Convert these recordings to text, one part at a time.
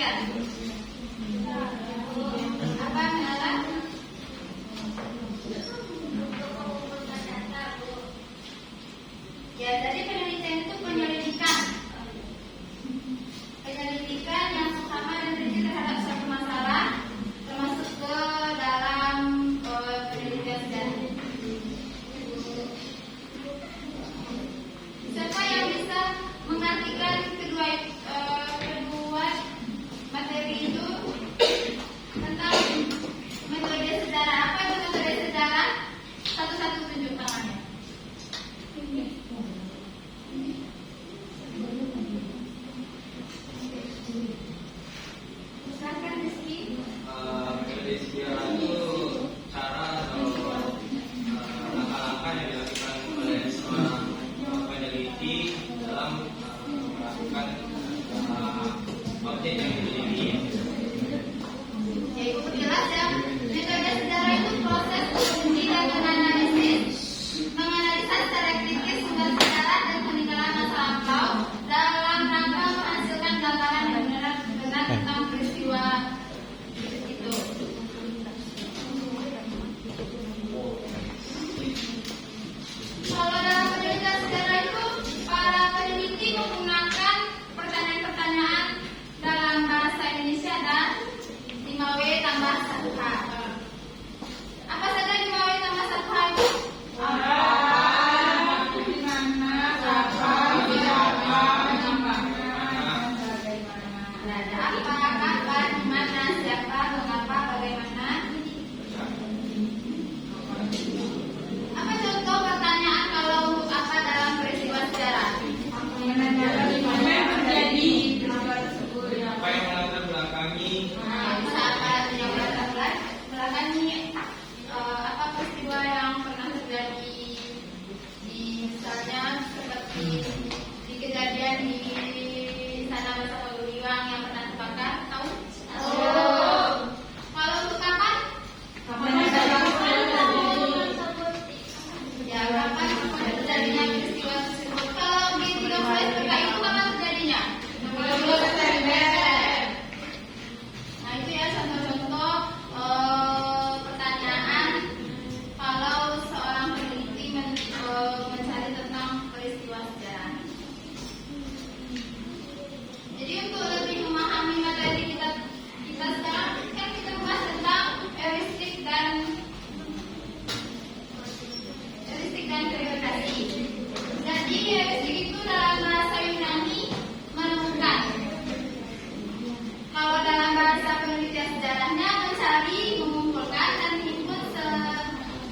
penelitian. Apa adalah? Ya, tadi penelitian itu penyelidikan. Penyelidikan yang pertama dan teliti terhadap suatu masalah, termasuk ke dalam penelitian sejarah. Siapa yang bisa mengartikan kedua materi itu tentang metode sejarah? Apa itu metode sejarah? Satu-satu tunjuk tangannya. Silakan Rizky. Metode sejarah itu cara atau langkah-langkah yang dilakukan oleh seorang peneliti dalam melakukan objek yang diteliti. Ya, Ibu perjelas ya. Metode sejarah itu proses studi dan menganalisa secara kritis sumber sejarah dan peninggalan masa lampau dalam rangka menghasilkan gambaran yang benar tentang peristiwa itu. Kalau dalam penelitian sejarah itu, para peneliti menggunakan pertanyaan-pertanyaan dalam bahasa Indonesia dan 5W tambah 1H. Apa saja 5W tambah 1H itu? Ada apa, kapan, di mana, siapa, mengapa, bagaimana. Apa contoh pertanyaan kalau untuk apa dalam peristiwa sejarah? Apa yang melatar belakangi? Bisa apa yang melatar belakangi apa peristiwa yang pernah terjadi di misalnya seperti di kejadian di sana Masa Paguriwang yang pernah terbakar, tahu? Kalau untuk kapan? Ya, kapan terjadinya peristiwa tersebut? Kalau di 13 PKI itu kapan terjadinya? 13 September. Nah, itu ya contoh-contoh pertanyaan kalau seorang peneliti mencari tentang peristiwa sejarah. Jadi untuk lebih memahami materi kita sekarang kan kita bahas tentang heuristik dan verifikasi. Jadi heuristik itu dalam bahasa Yunani menemukan. Kalau dalam bahasa penelitian sejarahnya mencari, mengumpulkan dan menghimpun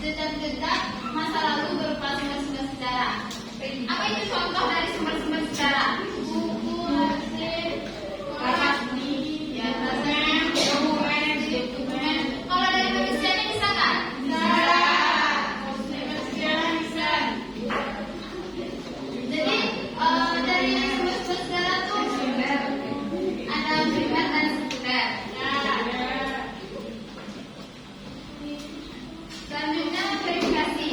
jejak-jejak masa lalu berupa sumber-sumber sejarah. Apa itu contoh dari sumber-sumber sejarah? Buku, arsip, ya, dokumen. Kalau dari penelitiannya bisa nggak? Jadi dari sumber-sumber sejarah tuh ada primer dan sekunder. Selanjutnya verifikasi.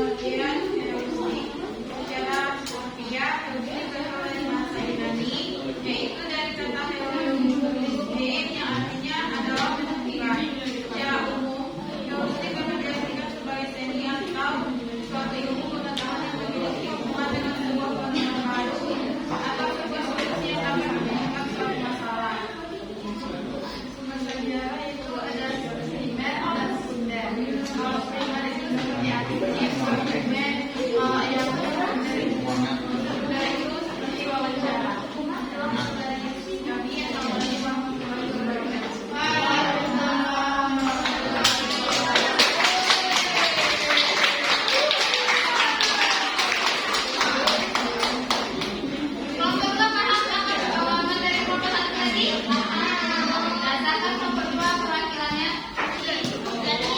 Kemudian secara ketiga terdiri dari bahasa Yunani, yaitu dari kata heuristik yang artinya adalah menentukan. Secara umum, heuristik dapat diartikan sebagai seni atau suatu ilmu pengetahuan yang memiliki hubungan dengan sebuah fenomena baru atau sebuah solusi yang dapat menyelesaikan suatu masalah. Sumber sejarah itu ada primer dan sekunder. Kalau primer itu seperti aktif, kalau sekunder yang sekunder itu seperti wawancara. Kami atau Kelompok paham akan materi kelompok satu tadi? Berdasarkan kelompok dua perwakilannya. Jadi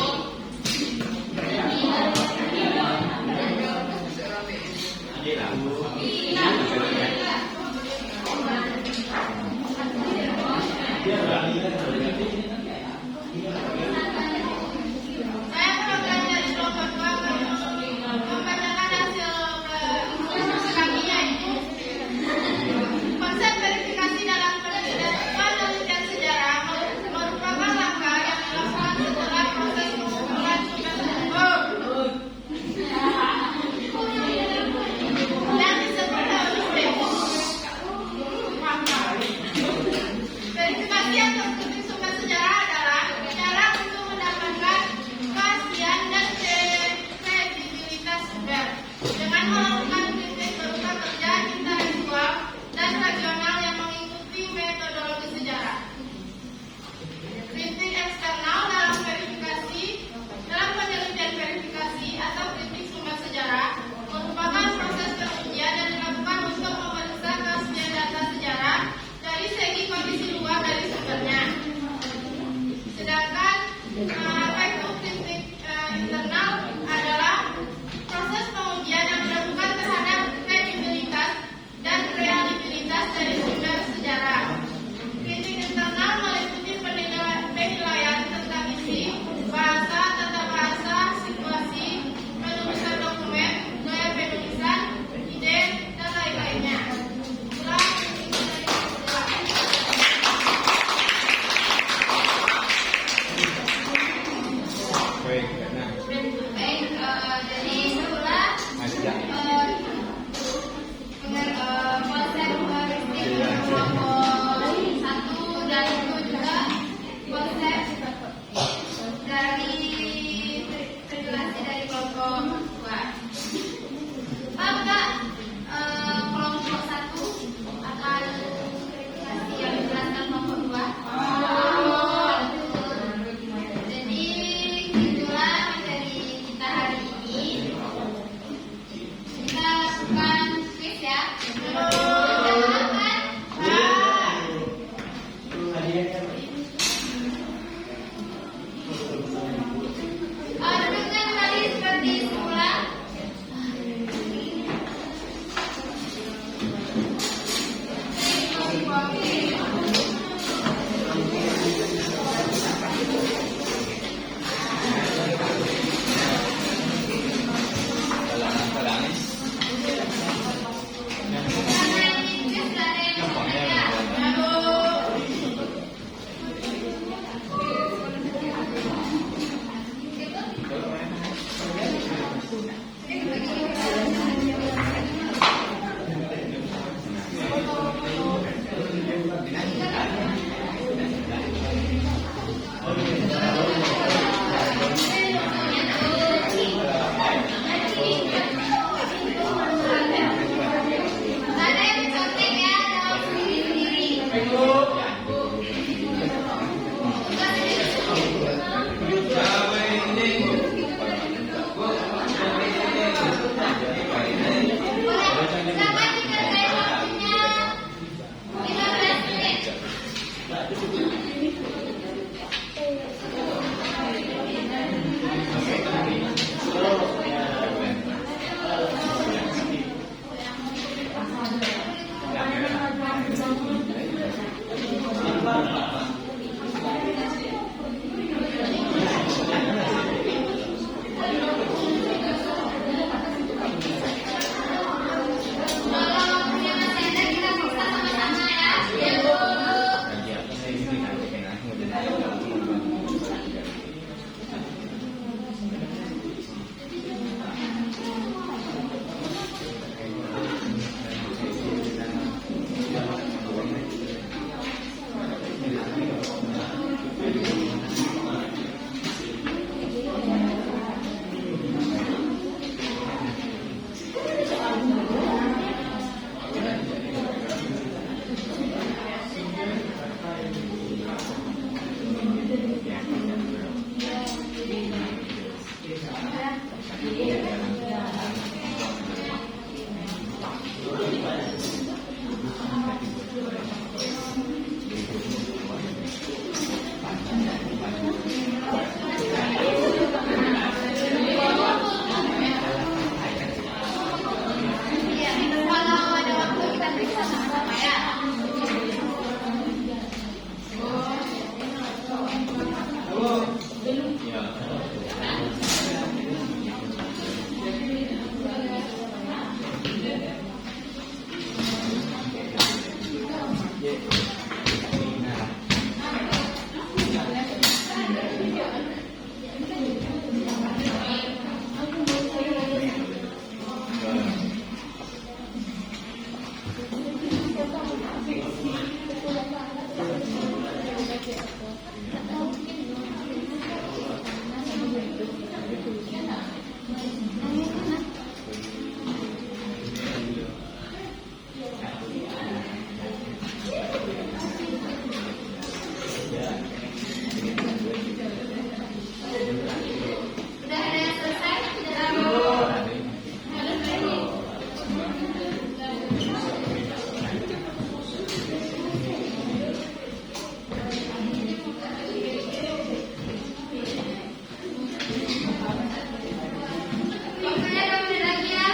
Udah ada yang selesai? Waktunya 2 menit lagi ya.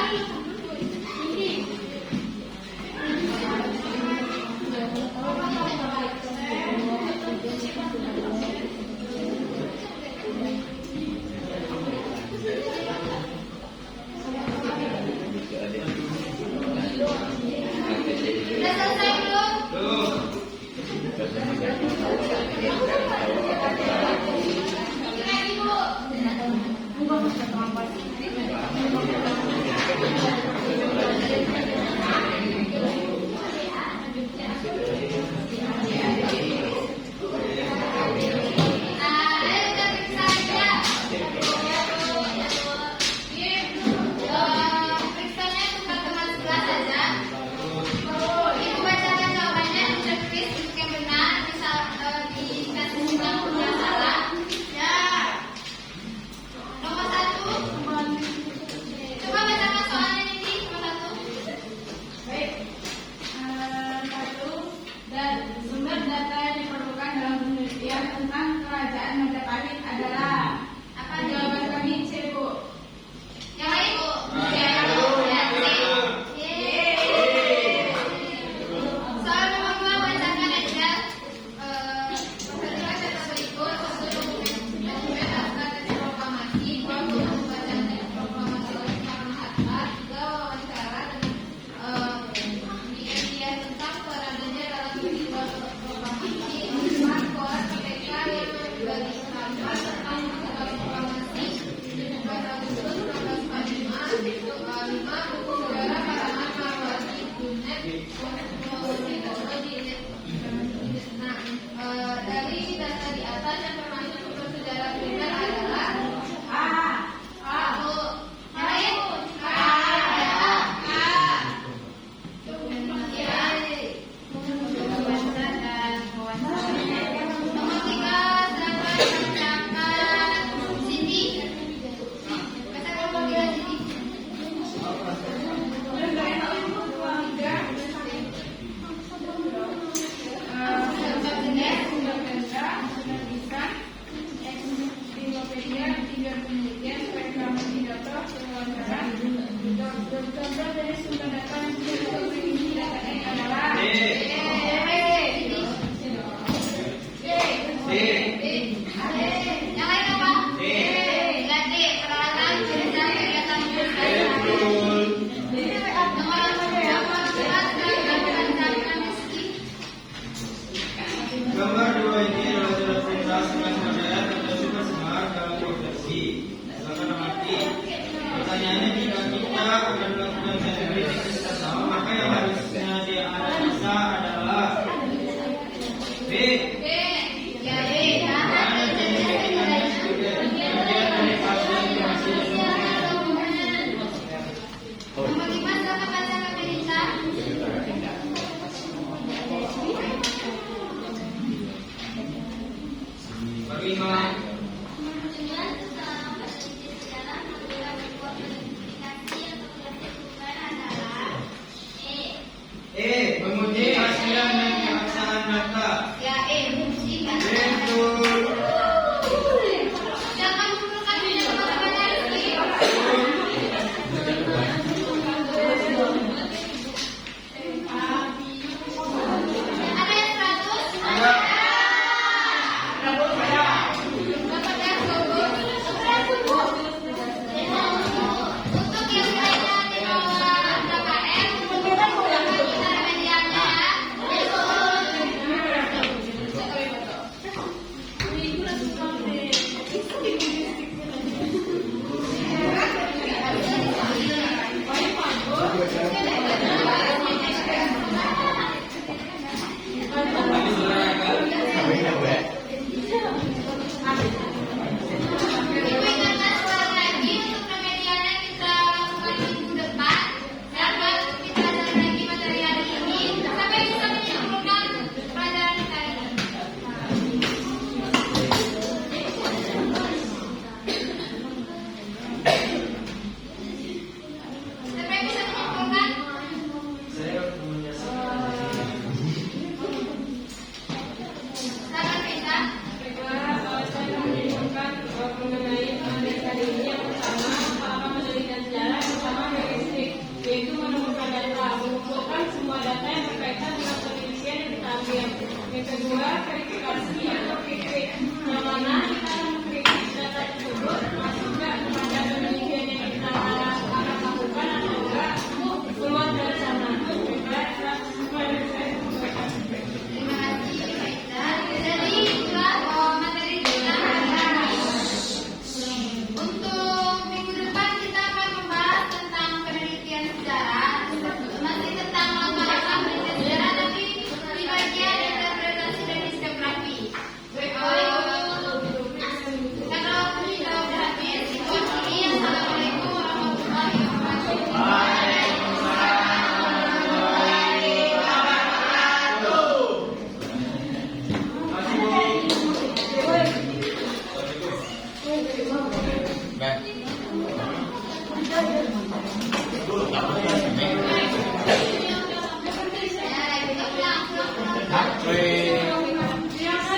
Udah selesai belum? Tuh. Lagi Bu. Ayo kita periksa aja. Periksanya cuma teman sebelah saja. Ibu bacakan jawabannya, tertulis untuk yang benar, bisa dikasih silang untuk yang salah. Ya. Nomor 1. Coba bacakan soalnya ini nomor 1. Baik. 1. Dan sumber data yang diperlukan dalam penelitian tentang kerajaan Majapahit adalah apa? Jawaban kami C, Bu. Yang lain Bu. Ya. Ya, C. Yeay. Soal nomor 2 bacakan aja. Perhatikan kata berikut. 1. Dokumen naskah teks proklamasi. 2. Pembacaan teks proklamasi oleh Soekarno Hatta. 3. Wawancara dengan media tentang perannya dalam peristiwa proklamasi. 4. Koran KPK yang berbagi pengalaman tentang peristiwa proklamasi 17 Agustus 1945. 5. Buku saudara Paraman Marwati Dunet dari data di atas yang termasuk sumber sejarah primer adalah A. Yang lain? Nomor 3, silakan bacakan Siti. Bacakan nomor 3 Siti. Yang lain apa? Enggak D. Peralatan kerja kegiatan Betul. Nomor 4, silakan bacakan Rizky. Gambar 2 ini adalah surat perintah Sekolah Swadaya atau Super Semar dalam profesi. Silakan amati. Pertanyaannya, jika kita akan melakukan tes kritik